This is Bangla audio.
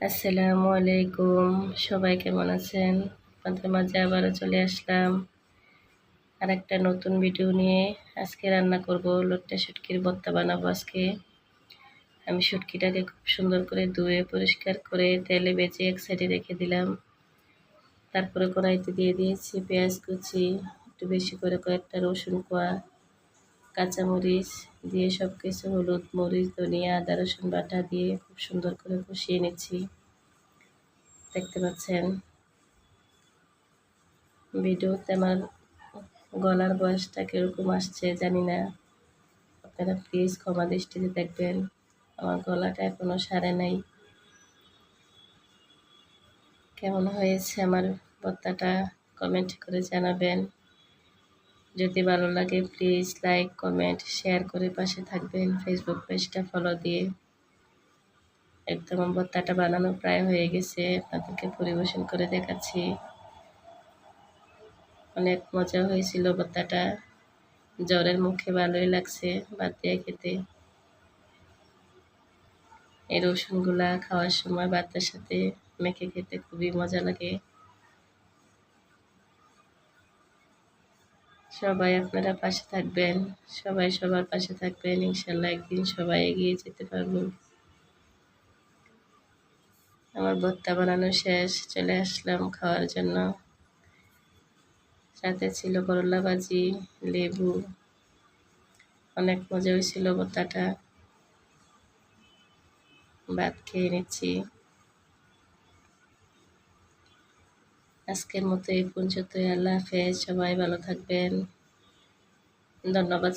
আসসালামু আলাইকুম। সবাই কেমন আছেন? আপনাদের মাঝে আবারও চলে আসলাম আর একটা নতুন ভিডিও নিয়ে। আজকে রান্না করব লট্টা শুটকির ভর্তা বানাবো আজকে। আমি শুটকিটাকে খুব সুন্দর করে ধুয়ে পরিষ্কার করে তেলে ভেজে এক সাইডে রেখে দিলাম। তারপরে কড়াইতে দিয়ে দিয়েছি পেঁয়াজ কুচি, একটু বেশি করে কয়েকটা রসুন কোয়া, কাঁচামরিচ দিয়ে সব কিছু হলুদ, মরিচ, ধনিয়া, আদা, রসুন বাটা দিয়ে খুব সুন্দর করে কষিয়ে নিচ্ছি। দেখতে পাচ্ছেন ভিডিওতে আমার গলার বয়সটা কীরকম আসছে জানি না, আপনারা প্লিজ ক্ষমা দৃষ্টিতে দেখবেন। আমার গলাটা এখনও সারে নাই। কেমন হয়েছে আমার ভর্তাটা কমেন্ট করে জানাবেন। যদি ভালো লাগে প্লিজ লাইক, কমেন্ট, শেয়ার করে পাশে থাকবেন। ফেসবুক পেজটা ফলো দিয়ে। একদম ভর্তাটা বানানো প্রায় হয়ে গেছে, আপনাদেরকে পরিবেশন করে দেখাচ্ছি। অনেক মজা হয়েছিল ভর্তাটা, জ্বরের মুখে ভালোই লাগছে ভাত দিয়ে খেতে। এই রসুনগুলা খাওয়ার সময় ভাতের সাথে মেখে খেতে খুবই মজা লাগে। সবাই আপনারা পাশে থাকবেন, সবাই সবার পাশে থাকবেন, ইনশাল্লাহ একদিন সবাই এগিয়ে যেতে পারবো। আমার ভর্তা বানানো শেষ, চলে আসলাম খাওয়ার জন্য। সাথে ছিল করলা ভাজি, লেবু। অনেক মজা হয়েছিল ভর্তাটা। ভাত খেয়ে নিচ্ছি। আজকের মতো এই পর্যন্তই। আল্লাহ হাফেজ। সবাই ভালো থাকবেন। ধন্যবাদ।